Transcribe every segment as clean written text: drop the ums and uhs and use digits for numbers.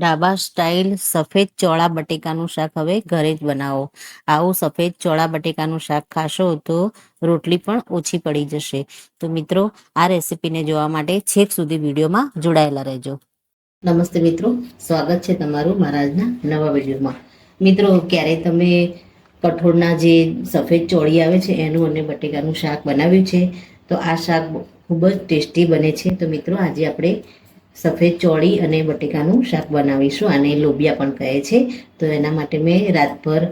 Dhaba style સફેદ ચોળા બટેકાનું શાક હવે ઘરે જ બનાવો. આવું સફેદ ચોળા બટેકાનું શાક ખાશો તો રોટલી પણ ઓછી પડી જશે. તો મિત્રો, આ રેસીપીને જોવા માટે છેક સુધી વિડીયોમાં જોડાયેલા રહેજો. નમસ્તે મિત્રો, સ્વાગત છે તમારું મારા આજના નવા વિડીયોમાં. મિત્રો, ક્યારે તમે કઠોળના જે સફેદ ચોળી આવે છે એનું અને બટેકાનું શાક બનાવ્યું છે? તો આ શાક ખૂબ જ ટેસ્ટી બને છે. તો મિત્રો, આજે આપણે સફેદ ચોળી અને બટેકાનું શાક બનાવીશું. આને લોબિયા પણ કહે છે. તો એના માટે મેં રાતભર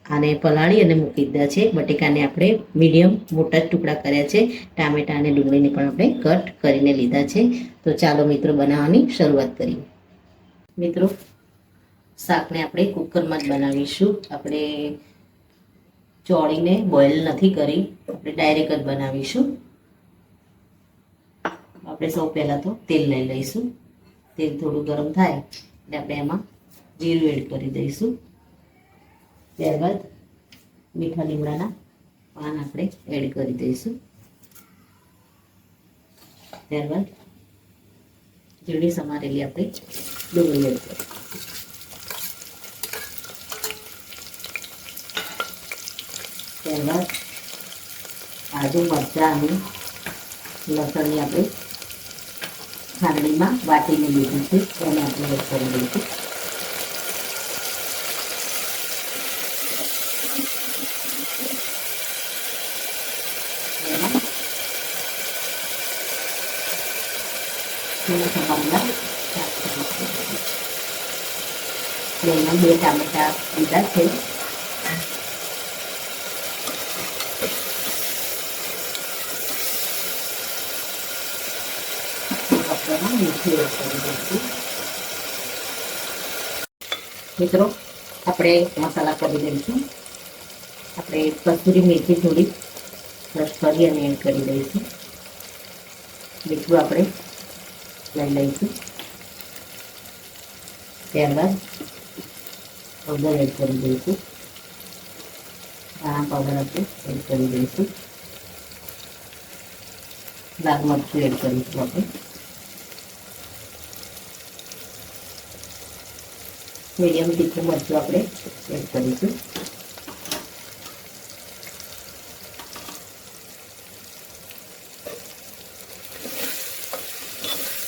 આને પલાળી અને મૂકી દીધા છે. બટેકાને આપણે મીડિયમ મોટા ટુકડા કર્યા છે. ટામેટા અને ડુંગળીને પણ આપણે કટ કરીને લીધા છે. તો ચાલો મિત્રો, બનાવવાની શરૂઆત કરીએ. મિત્રો, શાકને આપણે કુકરમાં જ બનાવીશું. આપણે ચોળીને બોઇલ નથી કરી, આપણે ડાયરેક્ટ જ બનાવીશું. આપણે સૌ પહેલાં તો તેલ લઈ લઈશું. તેલ થોડું ગરમ થાય એટલે આપણે એમાં જીરું એડ કરી દઈશું. ત્યારબાદ મીઠા લીમડાના પાન આપણે એડ કરી દઈશું. ત્યારબાદ ઝીણી સમારેલી આપણે ડુંગળી એડ કરીશું. ત્યારબાદ આદુ, મરચાં અને લસણની આપણે ખાંડણીમાં વાટીને લીધું છે એને આપણે એડ કરી દઈશું. એમાં 2 ટામેટા લીધા છે. મિત્રો, આપણે મસાલા કરી દઈશું. આપણે કસૂરી મેથી થોડી ક્રશ કરી અને એડ કરી દઈશું. મીઠું આપણે લઈ લઈશું. ત્યારબાદ પાવડર એડ કરી દઈશું. ધાણા પાવડર આપણે એડ કરી દઈશું. લાલ મરચું એડ કરીશું. આપણે મીડિયમ તીખું મરચું આપણે એડ કરીશું.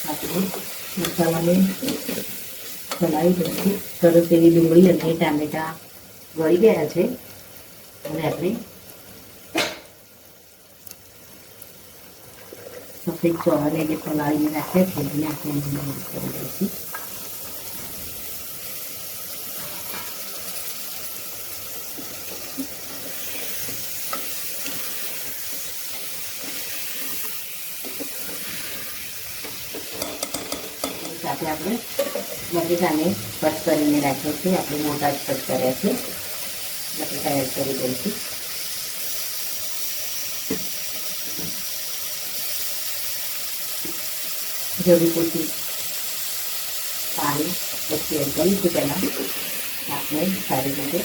આપણે મસાલાને ચલાવી દઈશું. સરસ એવી ડુંગળી અને ટામેટા વળી ગયા છે. અને આપણે સફેદ ચોળાને જે પલાળીને રાખ્યા છે એને આપણે એડ કરી દઈશું. સાથે આપણે બટેકાને કટ કરીને રાખ્યા છે. આપણે મોટા જ કટ કર્યા છે. બટેકા એડ કરી દઈશું. જરૂર પૂરતું પાણી પછી એડ કરીશું. પહેલાં આપણે સારી રીતે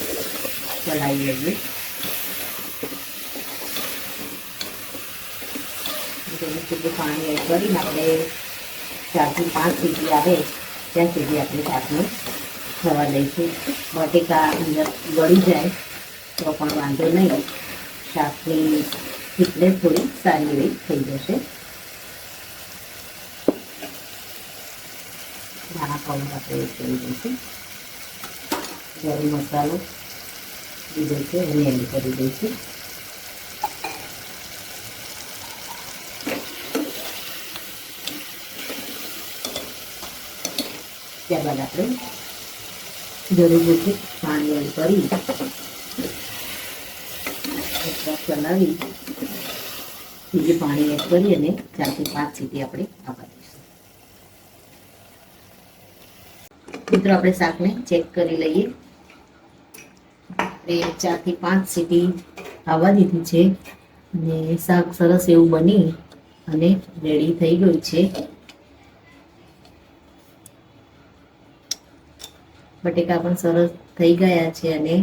ચલાવી લઈએ. જરૂર પૂરતું પાણી એડ કરીને આપણે 4 થી 5 સીટી આવે ત્યાં સુધી આપણે શાકને થવા દઈશું. બટેકા અંદર ગળી જાય તો પણ વાંધો નહીં. શાકની થિકનેસ થોડી સારી એવી થઈ જશે. ધાણા પાવડર આપણે એડ કરી દઈશું. ગરમ મસાલો લીધો છે એને એડ કરી દઈશું. ત્યારબાદ આપણે જરૂર પૂરતું પાણી એડ કરી ચલાવી બીજું પાણી એડ કરી અને 4 થી 5 સીટી આપણે આવવા દઈશું. મિત્રો, આપણે શાકને ચેક કરી લઈએ. આપણે 4 થી 5 સીટી આવવા દીધી છે અને શાક સરસ એવું બની અને રેડી થઈ ગયું છે. બટેકા પણ સરસ થઈ ગયા છે અને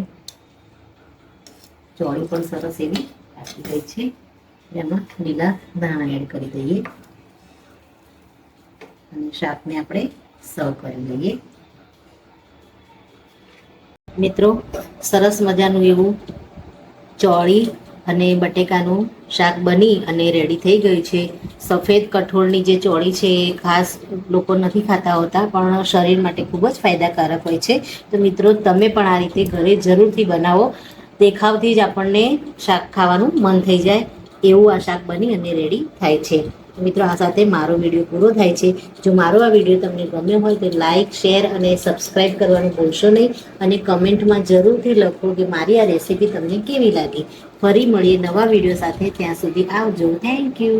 ચોળી પણ સરસ એવી પાકી ગઈ છે. એમાં લીલા ધાણા એડ કરી દઈએ અને શાકને આપણે સર્વ કરી લઈએ. મિત્રો, સરસ મજાનું એવું ચોળી અને બટેકાનું શાક બની અને રેડી થઈ ગયું છે. સફેદ કઠોળની જે ચોળી છે એ ખાસ લોકો નથી ખાતા હોતા, પણ શરીર માટે ખૂબ જ ફાયદાકારક હોય છે. તો મિત્રો, તમે પણ આ રીતે ઘરે જરૂરથી બનાવો. દેખાવથી જ આપણને શાક ખાવાનું મન થઈ જાય એવું આ શાક બની અને રેડી થાય છે. મિત્રો, આ સાથે મારો વિડીયો પૂરો થાય છે. જો મારો આ વિડીયો તમને ગમ્યો હોય તો લાઈક, શેર અને સબસ્ક્રાઈબ કરવાનું ભૂલશો નહીં. અને કમેન્ટમાં જરૂરથી લખો કે મારી આ રેસીપી તમને કેવી લાગી. ફરી મળીએ નવા વિડીયો સાથે. ત્યાં સુધી આવજો. Thank you.